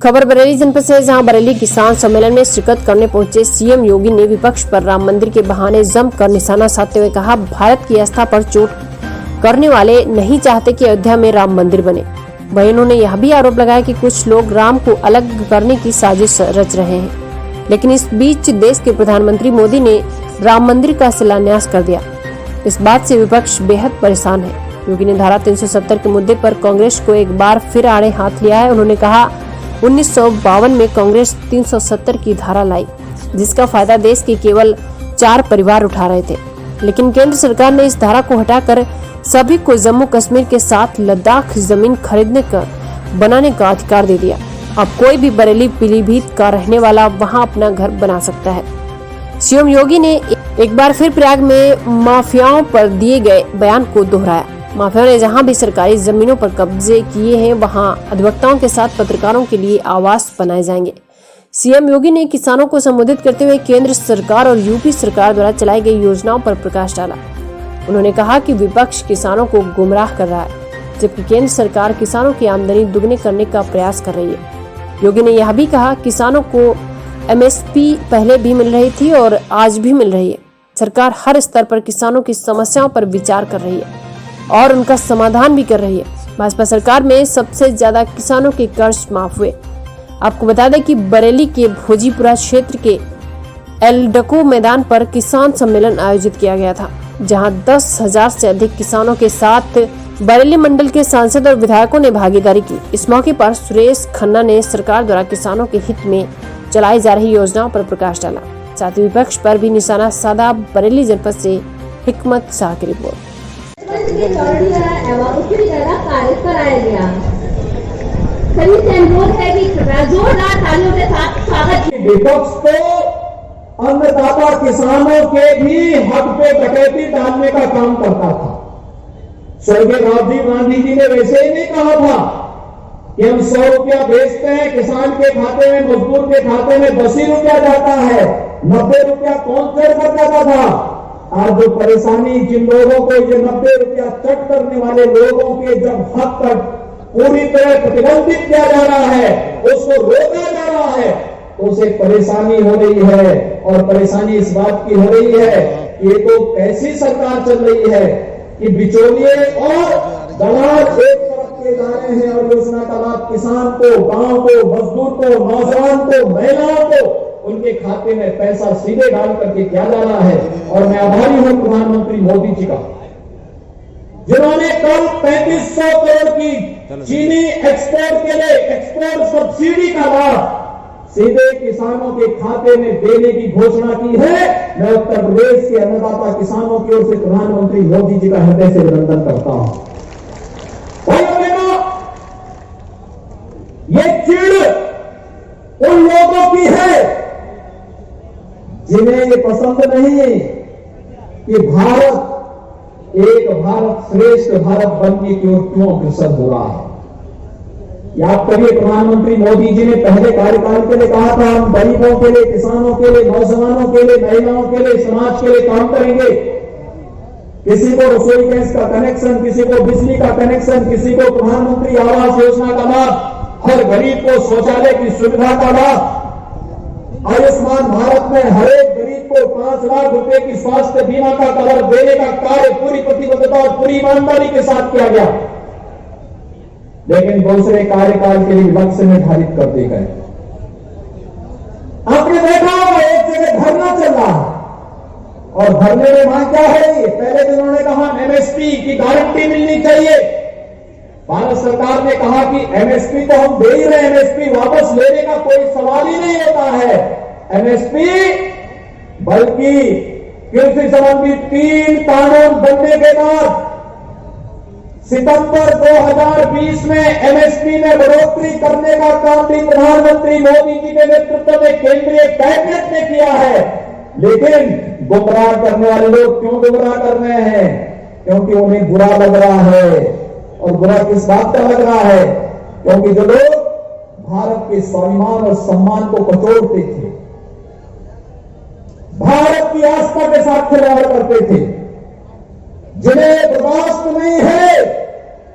खबर बरेली जनपद से, जहां बरेली किसान सम्मेलन में शिरकत करने पहुंचे सीएम योगी ने विपक्ष पर राम मंदिर के बहाने जमकर निशाना साधते हुए कहा, भारत की आस्था पर चोट करने वाले नहीं चाहते कि अयोध्या में राम मंदिर बने। वहीं उन्होंने यह भी आरोप लगाया कि कुछ लोग राम को अलग करने की साजिश रच रहे हैं, लेकिन इस बीच देश के प्रधानमंत्री मोदी ने राम मंदिर का शिलान्यास कर दिया। इस बात से विपक्ष बेहद परेशान है। योगी ने धारा 370 के मुद्दे पर कांग्रेस को एक बार फिर आड़े हाथ लिया है। उन्होंने कहा, 1952 में कांग्रेस 370 की धारा लाई, जिसका फायदा देश के केवल 4 परिवार उठा रहे थे, लेकिन केंद्र सरकार ने इस धारा को हटाकर सभी को जम्मू कश्मीर के साथ लद्दाख जमीन खरीदने का बनाने का अधिकार दे दिया। अब कोई भी बरेली पीलीभीत का रहने वाला वहां अपना घर बना सकता है। सीएम योगी ने एक बार फिर प्रयाग में माफियाओं पर दिए गए बयान को दोहराया। माफियाओं ने जहां भी सरकारी जमीनों पर कब्जे किए हैं, वहां अधिवक्ताओं के साथ पत्रकारों के लिए आवास बनाए जाएंगे। सीएम योगी ने किसानों को संबोधित करते हुए केंद्र सरकार और यूपी सरकार द्वारा चलाई गई योजनाओं पर प्रकाश डाला। उन्होंने कहा कि विपक्ष किसानों को गुमराह कर रहा है, जबकि केंद्र सरकार किसानों की आमदनी दुगनी करने का प्रयास कर रही है। योगी ने यह भी कहा, किसानों को एमएसपी पहले भी मिल रही थी और आज भी मिल रही है। सरकार हर स्तर पर किसानों की समस्याओं पर विचार कर रही है और उनका समाधान भी कर रही है। भाजपा सरकार में सबसे ज्यादा किसानों के कर्ज माफ हुए। आपको बता दें कि बरेली के भोजीपुरा क्षेत्र के एलडको मैदान पर किसान सम्मेलन आयोजित किया गया था, जहां 10,000 से अधिक किसानों के साथ बरेली मंडल के सांसद और विधायकों ने भागीदारी की। इस मौके पर सुरेश खन्ना ने सरकार द्वारा किसानों के हित में चलाई जा रही योजनाओं पर प्रकाश डाला। साथ ही विपक्ष पर भी निशाना साधा। बरेली जनपद से हिकमत शाह की रिपोर्ट। विपक्ष को अन्नदाता किसानों के भी हक पे डकैती डालने का काम करता था। स्वर्गीय राजीव गांधी जी ने वैसे ही नहीं कहा था कि हम 100 रुपया बेचते हैं, किसान के खाते में, मजदूर के खाते में 10 ही रुपया जाता है, 90 रुपया कौन चढ़ कर जाता था। आज जो परेशानी जिन लोगों को ये 90 रुपया चट करने वाले लोगों के जब हक तक पूरी तरह प्रतिबंधित किया जा रहा है, उसको रोका जा रहा है, तो उसे परेशानी हो रही है। और परेशानी इस बात की हो रही है कि ये तो कैसी सरकार चल रही है कि बिचौलिए और दलाल एक तरफ के जा रहे हैं और योजना का लाभ किसान को, गांव को, मजदूर को, नौजवान को, महिलाओं को उनके खाते में पैसा सीधे डाल करके किया जा रहा है। और मैं आभारी हूं प्रधानमंत्री मोदी जी का, जिन्होंने कल 3500 करोड़ की चीनी एक्सपोर्ट के लिए एक्सपोर्ट सब्सिडी का लाभ सीधे किसानों के खाते में देने की घोषणा की है। मैं उत्तर प्रदेश के अन्नदाता किसानों की ओर से प्रधानमंत्री मोदी जी का हृदय से अभिनंदन करता हूं। ये चिढ़ उन लोगों की है जिन्हें ये पसंद नहीं कि भारत एक भारत श्रेष्ठ भारत बनने की ओर क्यों अग्रसर हो रहा है। याद करिए, प्रधानमंत्री मोदी जी ने पहले कार्यकाल के लिए कहा था, हम गरीबों के लिए, किसानों के लिए, नौजवानों के लिए, महिलाओं के लिए, समाज के लिए काम करेंगे। किसी को रसोई गैस का कनेक्शन, किसी को बिजली का कनेक्शन, किसी को प्रधानमंत्री आवास योजना का लाभ, हर गरीब को शौचालय की सुविधा का लाभ, आयुष्मान भारत में हर एक गरीब को 5 लाख रुपए की स्वास्थ्य बीमा का कवर देने का कार्य पूरी प्रतिबद्धता और पूरी ईमानदारी के साथ किया गया। लेकिन दूसरे कार्यकाल के लिए लक्ष्य निर्धारित कर दिए गए। आपने देखा होगा एक जगह धरना चल रहा है और धरने में मांग क्या है? पहले तो उन्होंने कहा एमएसपी की गारंटी मिलनी चाहिए। भारत सरकार ने कहा कि एमएसपी तो हम दे ही रहे, एमएसपी वापस लेने का कोई सवाल ही नहीं होता है। एमएसपी बल्कि कृषि संबंधी 3 कानून बनने के बाद सितंबर 2020 में एमएसपी में बढ़ोतरी करने का काम भी प्रधानमंत्री मोदी जी के नेतृत्व में केंद्रीय कैबिनेट ने किया है। लेकिन गुमराह करने वाले लोग क्यों गुमराह कर रहे हैं? क्योंकि उन्हें बुरा लग रहा है। और बुरा किस बात का लग रहा है? क्योंकि जो लोग भारत के स्वाभिमान और सम्मान को कचोड़ते थे, भारत की आस्था के साथ खिलवाड़ करते थे, जिन्हें बर्दाश्त नहीं है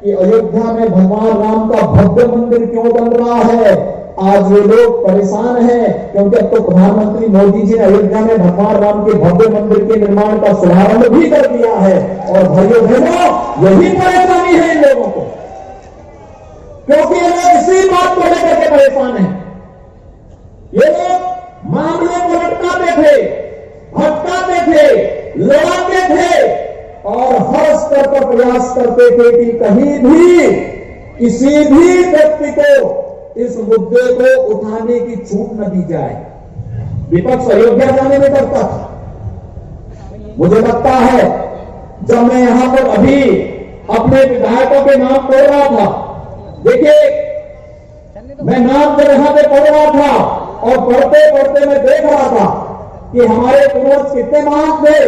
कि अयोध्या में भगवान राम का भव्य मंदिर क्यों बन रहा है, आज वे लोग परेशान हैं क्योंकि अब तो प्रधानमंत्री मोदी जी ने अयोध्या में भगवान राम के भव्य मंदिर के निर्माण का शुभारंभ भी कर दिया है। और भाइयों बहनों, यही परेशानी है इन लोगों को, क्योंकि ये लोग इसी बात को लेकर के परेशान हैं। ये लोग मामले को लटकाते थे, भटकाते थे, लड़ाते थे और हर स्तर पर प्रयास करते थे कि कहीं भी किसी भी व्यक्ति को इस मुद्दे को उठाने की छूट न दी जाए। विपक्ष अयोध्या जाने में डरता था। मुझे लगता है जब मैं यहां पर अभी अपने विधायकों के नाम पढ़ रहा था, देखिए मैं नाम जब यहां पे पढ़ रहा था और पढ़ते पढ़ते मैं देख रहा था कि हमारे पूर्वज कितने महान थे।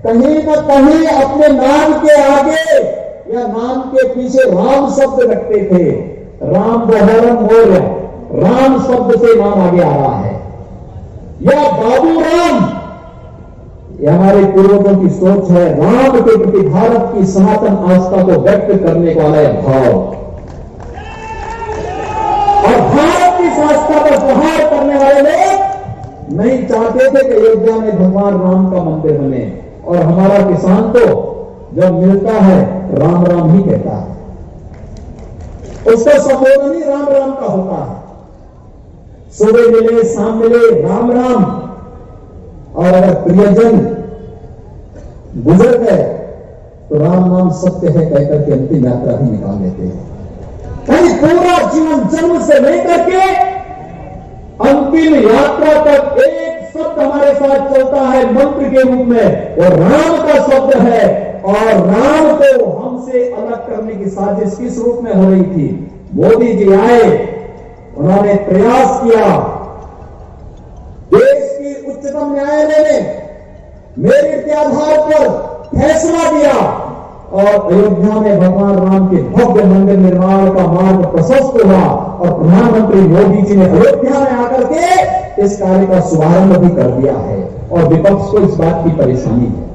कहीं न कहीं अपने नाम के आगे या नाम के पीछे राम शब्द रखते थे। राम बहरम मौर्य, राम शब्द से नाम आगे आ रहा है, या बाबू राम, यह हमारे पूर्वजों की सोच है। राम के प्रति भारत की सनातन आस्था को व्यक्त करने वाला यह भाव और भारत की आस्था पर प्रहार करने वाले लोग नहीं चाहते थे कि अयोध्या में भगवान राम का मंदिर बने। और हमारा किसान तो जब मिलता है राम राम ही कहता है, उसका संबोधन ही राम राम का होता है। सुबह मिले शाम मिले राम राम। और अगर प्रियजन गुजर गए तो राम नाम सत्य है कहकर के अंतिम यात्रा ही निकाल लेते हैं। कहीं पूरा जीवन जन्म से लेकर के अंतिम यात्रा तक एक शब्द हमारे साथ चलता है मंत्र के रूप में, और राम का शब्द है। और राम को हमसे अलग करने की साजिश किस रूप में हो रही थी? मोदी जी आए, उन्होंने प्रयास किया, देश की उच्चतम न्यायालय ने मेरिट के आधार पर फैसला दिया और अयोध्या में भगवान राम के भव्य मंदिर निर्माण का मार्ग प्रशस्त हुआ। और प्रधानमंत्री मोदी जी ने अयोध्या में आकर के इस कार्य का शुभारंभ भी कर दिया है। और विपक्ष को इस बात की परेशानी है,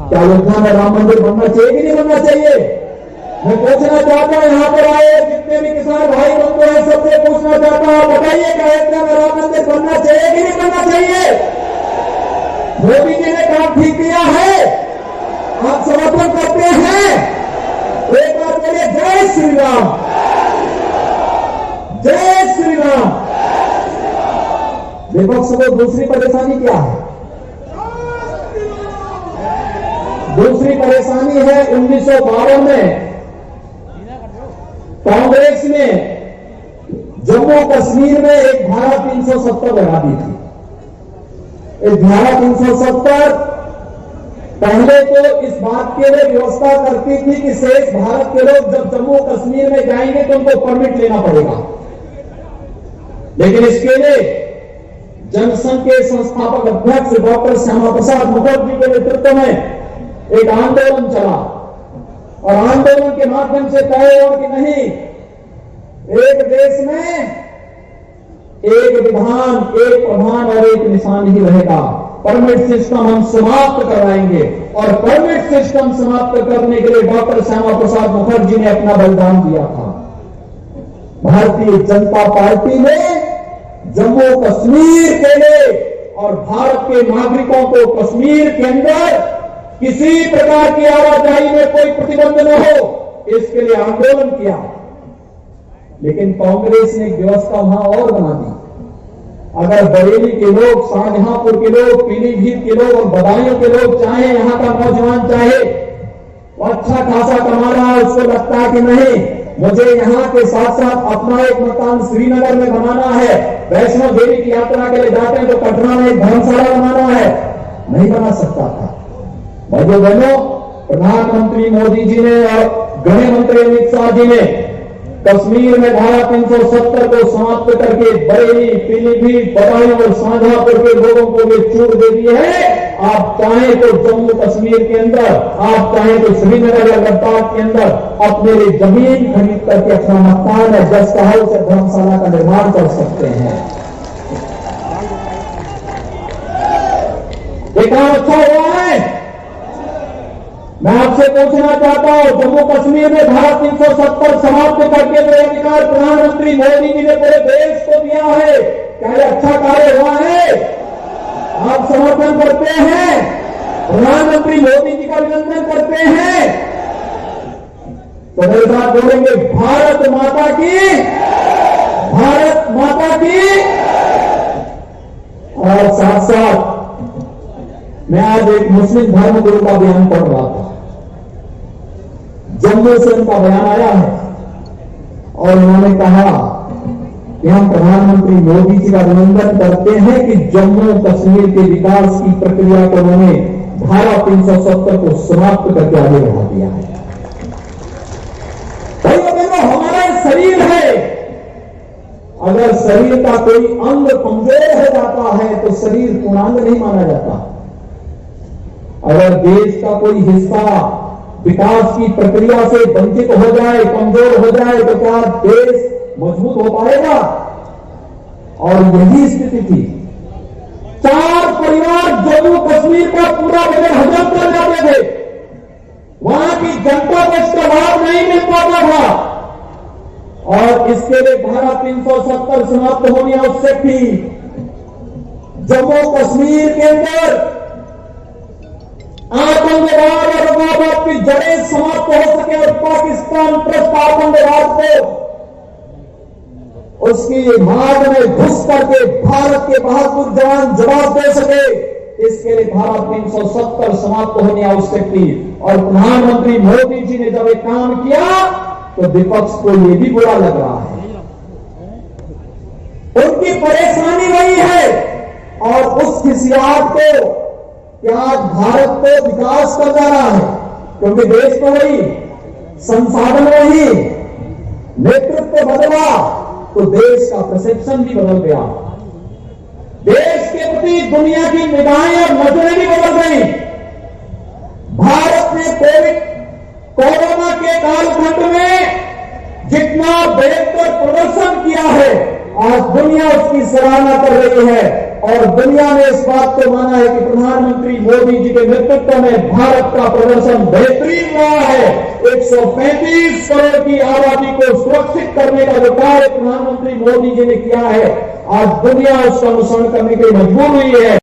क्या अयोध्या में राम मंदिर बनना चाहिए कि नहीं बनना चाहिए? मैं पूछना चाहता हूं, यहां पर आए जितने भी किसान भाई बंधु हैं, सबसे पूछना चाहता हूं, बताइए क्या अयोध्या में राम मंदिर बनना चाहिए कि नहीं बनना चाहिए? मोदी जी ने काम ठीक किया है, आप समर्थन करते हैं? एक बार बोलिए जय श्री राम, जय श्री राम। विपक्ष को दूसरी परेशानी क्या है? दूसरी परेशानी है 1952 में कांग्रेस ने जम्मू कश्मीर में एक धारा 370 लगा दी थी। इस धारा 370 पहले तो इस बात के लिए व्यवस्था करती थी कि शेष भारत के लोग जब जम्मू कश्मीर में जाएंगे तो उनको परमिट लेना पड़ेगा। लेकिन इसके लिए जनसंघ के संस्थापक अध्यक्ष डॉक्टर श्यामा प्रसाद मुखर्जी के नेतृत्व में एक आंदोलन चला और आंदोलन के माध्यम से तय हुआ कि नहीं, एक देश में एक विधान, एक प्रधान और एक निशान ही रहेगा। परमिट सिस्टम हम समाप्त करवाएंगे। और परमिट सिस्टम समाप्त करने के लिए डॉक्टर श्यामा प्रसाद मुखर्जी ने अपना बलिदान दिया था। भारतीय जनता पार्टी ने जम्मू कश्मीर के लिए और भारत के नागरिकों को कश्मीर के अंदर किसी प्रकार की आवाजाही में कोई प्रतिबंध न हो, इसके लिए आंदोलन किया। लेकिन कांग्रेस ने एक व्यवस्था वहां और बना दी। अगर बरेली के लोग, शाहजहांपुर के लोग, पीलीभीत के लोग और बदायूं के लोग चाहे, यहां का नौजवान चाहे, वो अच्छा खासा कमा रहा है, उसको लगता है कि नहीं, मुझे यहां के साथ साथ अपना एक मकान श्रीनगर में बनाना है, वैष्णो देवी की यात्रा के लिए जाते हैं तो कटरा में एक धर्मशाला बनाना है, नहीं बना सकता था। भाइयों बहनों, प्रधानमंत्री मोदी जी ने और गृह मंत्री अमित शाह जी ने कश्मीर में धारा 370 को समाप्त करके बरेली, पीलीभीत, बदायूं और शाहजहांपुर के लोगों को भी छूट दे दी है। आप चाहें तो जम्मू कश्मीर के अंदर, आप चाहें तो श्रीनगर या लद्दाख के अंदर अपने लिए जमीन खरीद करके अपना मकान और गेस्ट हाउस या धर्मशाला का निर्माण कर सकते हैं। ये काम अच्छा हुआ है। मैं आपसे पूछना चाहता हूं, जम्मू कश्मीर में धारा 370 समाप्त करके जो अधिकार प्रधानमंत्री मोदी जी ने पूरे देश को दिया है, क्या ये अच्छा कार्य हुआ है? आप समर्थन करते हैं? प्रधानमंत्री मोदी जी का अभिनंदन करते हैं? तो मेरे साथ बोलेंगे, भारत माता की, भारत माता की। और साथ साथ मैं आज एक मुस्लिम धर्म गुरु का बयान पढ़ रहा था। जम्मू से उनका बयान आया है और उन्होंने कहा कि हम प्रधानमंत्री मोदी जी का अभिनंदन करते हैं कि जम्मू कश्मीर के विकास की प्रक्रिया को उन्होंने धारा 370 को समाप्त करके आगे बढ़ा दिया है। हमारा शरीर है, अगर शरीर का कोई अंग कमजोर हो जाता है तो शरीर पूर्णांग नहीं माना जाता। अगर देश का कोई हिस्सा विकास की प्रक्रिया से वंचित हो जाए, कमजोर हो जाए, तो क्या देश मजबूत हो पाएगा? और यही स्थिति थी। 4 परिवार जम्मू कश्मीर का पूरा बजट हजम कर जाते थे, वहां की जनता को इसका लाभ नहीं मिल पाता था। और इसके लिए धारा 370 समाप्त होनी आवश्यक थी। जम्मू कश्मीर के अंदर आतंकवाद और उग्रवाद की जड़ें समाप्त हो सके और पाकिस्तान त्रस्त आतंकवाद को उसकी भाग में घुस करके भारत के बहादुर जवान जवाब दे सके, इसके लिए धारा 370 समाप्त होनी आवश्यक थी। और प्रधानमंत्री मोदी जी ने जब एक काम किया तो विपक्ष को यह भी बुरा लग रहा है। उनकी परेशानी वही है और उस खिसियाहट को क्या आज भारत को विकास कर जा रहा है, क्योंकि देश तो वही, संसाधन वही, नेतृत्व बदला तो देश का परसेप्शन भी बदल गया। देश के प्रति दुनिया की निगाहें और नजरें भी बदल गई। भारत ने कोरोना के कालखंड में जितना बेहतर प्रदर्शन किया है, आज दुनिया उसकी सराहना कर रही है और दुनिया ने इस बात को माना है कि प्रधानमंत्री मोदी जी के नेतृत्व में भारत का प्रदर्शन बेहतरीन रहा है। 135 करोड़ की आबादी को सुरक्षित करने का जो कार्य प्रधानमंत्री मोदी जी ने किया है, आज दुनिया उसका अनुसरण करने के लिए मजबूर हुई है।